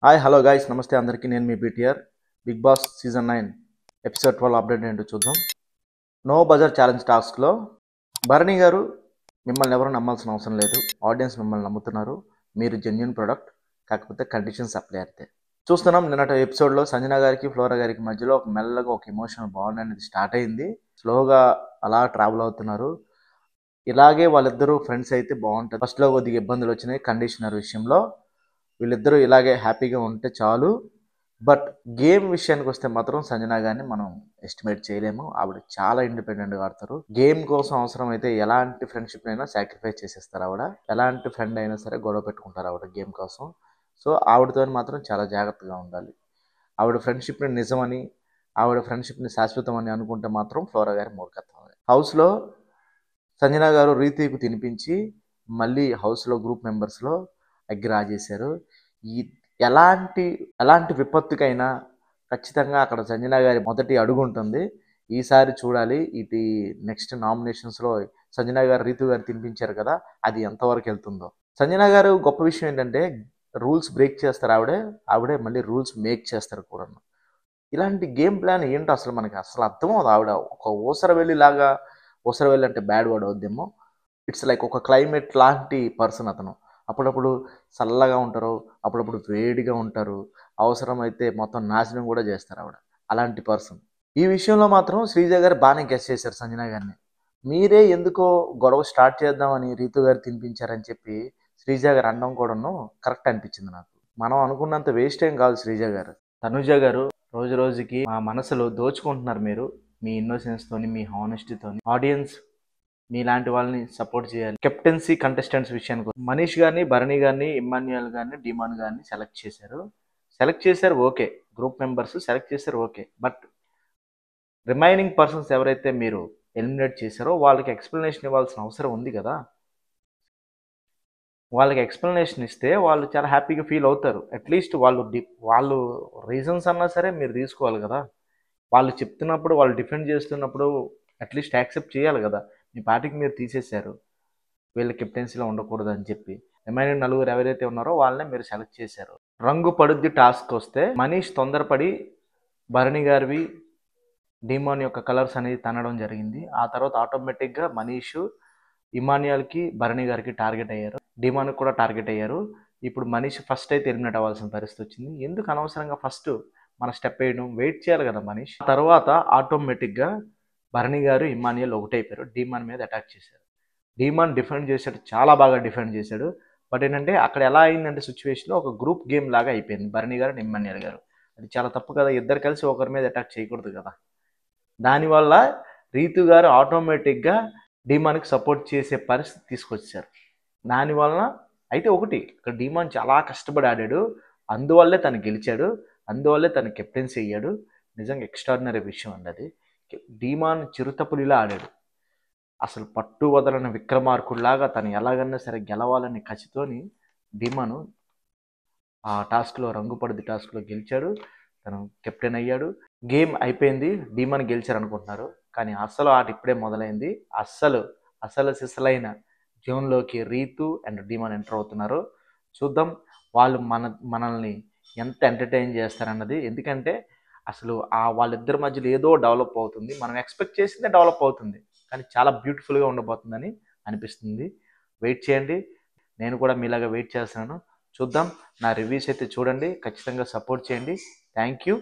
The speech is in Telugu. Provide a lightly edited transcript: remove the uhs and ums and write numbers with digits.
హాయ్ హలో గైస్ నమస్తే అందరికీ నేను మీ BTR Bigg Boss season 9 episode 12 update ఏంటో చూద్దాం. నో బజర్ ఛాలెంజ్ టాస్క్లో భరణి గారు మిమ్మల్ని ఎవరు నమ్మాల్సిన అవసరం లేదు. ఆడియన్స్ మిమ్మల్ని నమ్ముతున్నారు. మీరు జెన్యున్ ప్రొడక్ట్, కాకపోతే కండిషన్స్ అప్లై అయితే చూస్తున్నాం. నిన్నటి ఎపిసోడ్లో సంజన గారికి ఫ్లోరా గారికి మధ్యలో ఒక మెల్లగా ఒక ఎమోషనల్ బాండ్ అనేది స్టార్ట్ అయింది. స్లోగా అలా ట్రావెల్ అవుతున్నారు. ఇలాగే వాళ్ళిద్దరూ ఫ్రెండ్స్ అయితే బాగుంటుంది. ఫస్ట్లో కొద్దిగా ఇబ్బందులు వచ్చినాయి కండిషనర్ విషయంలో. వీళ్ళిద్దరూ ఇలాగే హ్యాపీగా ఉంటే చాలు. బట్ గేమ్ విషయానికి వస్తే మాత్రం సంజన గారిని మనం ఎస్టిమేట్ చేయలేము. ఆవిడ చాలా ఇండిపెండెంట్గా ఆడతారు. గేమ్ కోసం అవసరం అయితే ఎలాంటి ఫ్రెండ్షిప్ అయినా సాక్రిఫైస్ చేసేస్తారు ఆవిడ. ఎలాంటి ఫ్రెండ్ అయినా సరే గొడవ పెట్టుకుంటారు ఆవిడ గేమ్ కోసం. సో ఆవిడతో మాత్రం చాలా జాగ్రత్తగా ఉండాలి. ఆవిడ ఫ్రెండ్షిప్ని నిజమని, ఆవిడ ఫ్రెండ్షిప్ని శాశ్వతం అని అనుకుంటే మాత్రం ఫ్లోరా గారి మూర్ఖత్వం. హౌస్లో సంజన గారు రీతికి తినిపించి మళ్ళీ హౌస్లో గ్రూప్ మెంబర్స్లో అగ్గి రాజేశారు. ఈ ఎలాంటి విపత్తుకైనా ఖచ్చితంగా అక్కడ సంజన గారి మొదటి అడుగు ఉంటుంది. ఈసారి చూడాలి. ఇది నెక్స్ట్ నామినేషన్స్లో సంజన గారు రీతు గారు తినిపించారు కదా, అది ఎంతవరకు వెళ్తుందో. సంజన గారు గొప్ప విషయం ఏంటంటే రూల్స్ బ్రేక్ చేస్తారు ఆవిడే మళ్ళీ రూల్స్ మేక్ చేస్తారు కూడా. ఇలాంటి గేమ్ ప్లాన్ ఏంటో అసలు మనకి అసలు అర్థమవుతుంది. ఆవిడ ఒక ఊసరవెల్లి లాగా, ఊసరవెల్లి అంటే బ్యాడ్ వర్డ్ అవుద్దేమో, ఇట్స్ లైక్ ఒక క్లైమేట్ లాంటి పర్సన్ అతను. అప్పుడప్పుడు చల్లగా ఉంటారు, అప్పుడప్పుడు వేడిగా ఉంటారు, అవసరమైతే మొత్తం నాశనం కూడా చేస్తారు ఆవిడ. అలాంటి పర్సన్. ఈ విషయంలో మాత్రం శ్రీజ గారు బాగానే గెస్ చేశారు సంజన గారిని. మీరే ఎందుకో గొడవ స్టార్ట్ చేద్దామని రీతు గారు తినిపించారని చెప్పి శ్రీజ గారు అనడం కూడాను కరెక్ట్ అనిపించింది నాకు. మనం అనుకున్నంత వేస్ట్ ఏం కాదు శ్రీజ గారు. తనుజ గారు రోజు రోజుకి మా మనసులో దోచుకుంటున్నారు మీరు, మీ ఇన్నోసెన్స్తోని, మీ హానెస్టీతోని. ఆడియన్స్ మీలాంటి వాళ్ళని సపోర్ట్ చేయాలి. కెప్టెన్సీ కంటెస్టెంట్స్ విషయానికి మనీష్ గారిని, భరణి గారిని, ఇమ్మాన్యుయల్ గారిని, డిమాన్ గారిని సెలెక్ట్ చేశారు ఓకే. గ్రూప్ మెంబర్స్ సెలెక్ట్ చేశారు ఓకే. బట్ రిమైనింగ్ పర్సన్స్ ఎవరైతే మీరు ఎలిమినేట్ చేశారో వాళ్ళకి ఎక్స్ప్లెనేషన్ ఇవ్వాల్సిన అవసరం ఉంది కదా. వాళ్ళకి ఎక్స్ప్లెనేషన్ ఇస్తే వాళ్ళు చాలా హ్యాపీగా ఫీల్ అవుతారు. అట్లీస్ట్ వాళ్ళు రీజన్స్ అన్నా సరే మీరు తీసుకోవాలి కదా. వాళ్ళు చెప్తున్నప్పుడు, వాళ్ళు డిఫెండ్ చేస్తున్నప్పుడు అట్లీస్ట్ యాక్సెప్ట్ చేయాలి కదా. మీ పార్టీకి మీరు తీసేశారు వీళ్ళ కెప్టెన్సీలో ఉండకూడదు అని చెప్పి. రిమైనింగ్ నలుగురు ఎవరైతే ఉన్నారో వాళ్ళనే మీరు సెలెక్ట్ చేశారు. రంగు పడుద్ది టాస్క్ వస్తే మనీష్ తొందరపడి భరణి గారివి, డిమాన్ యొక్క కలర్స్ అనేది తనడం జరిగింది. ఆ తర్వాత ఆటోమేటిక్గా మనీష్ ఇమాన్యుయల్కి, భరణి గారికి టార్గెట్ అయ్యారు. డిమాన్కి కూడా టార్గెట్ అయ్యారు. ఇప్పుడు మనీష్ ఫస్ట్ అయితే ఎలిమినేట్ అవ్వాల్సిన పరిస్థితి వచ్చింది. ఎందుకు అనవసరంగా ఫస్ట్ మన స్టెప్ వేయడం, వెయిట్ చేయాలి కదా మనీష్. ఆ తర్వాత ఆటోమేటిక్గా భరణి గారు, ఇమాన్యుయల్ ఒకటైపోయారు. డిమాన్ మీద అటాక్ చేశారు. డిమాన్ డిఫెండ్ చేశాడు, చాలా బాగా డిఫెండ్ చేశాడు. బట్ ఏంటంటే అక్కడ ఎలా అయిందంటే సిచ్యువేషన్లో ఒక గ్రూప్ గేమ్ లాగా అయిపోయింది. భరణి గారు, ఇమాన్యుయల్ గారు. అది చాలా తప్పు కదా. ఇద్దరు కలిసి ఒకరి మీద అటాక్ చేయకూడదు కదా. దానివల్ల రీతు గారు ఆటోమేటిక్గా డిమాన్కి సపోర్ట్ చేసే పరిస్థితి తీసుకొచ్చారు. దానివలన అయితే ఒకటి, ఇక్కడ డిమాన్ చాలా కష్టపడి ఆడాడు, అందువల్లే తను గెలిచాడు, అందువల్లే తను కెప్టెన్సీ అయ్యాడు. నిజంగా ఎక్స్ట్రాడినరీ విషయం అండి అది. డిమాన్ చిరుతపులిలా ఆడాడు. అసలు పట్టు వదలని విక్రమార్కుడిలాగా తను ఎలాగన్నా సరే గెలవాలని కసితోని డిమాను ఆ టాస్క్లో, రంగుపడిది టాస్క్లో గెలిచాడు. తను కెప్టెన్ అయ్యాడు. గేమ్ అయిపోయింది, డిమాన్ గెలిచారు అనుకుంటున్నారు, కానీ అసలు ఆట ఇప్పుడే మొదలైంది. అసలు సిసలైన జోన్లోకి రీతు అండ్ డిమాన్ ఎంటర్ అవుతున్నారు. చూద్దాం వాళ్ళు మనల్ని ఎంత ఎంటర్టైన్ చేస్తారన్నది. ఎందుకంటే అసలు వాళ్ళిద్దరి మధ్యలో ఏదో డెవలప్ అవుతుంది. మనం ఎక్స్పెక్ట్ చేసిందే డెవలప్ అవుతుంది, కానీ చాలా బ్యూటిఫుల్గా ఉండబోతుందని అనిపిస్తుంది. వెయిట్ చేయండి. నేను కూడా మీలాగా వెయిట్ చేస్తున్నాను. చూద్దాం. నా రివ్యూస్ అయితే చూడండి, ఖచ్చితంగా సపోర్ట్ చేయండి. Thank you.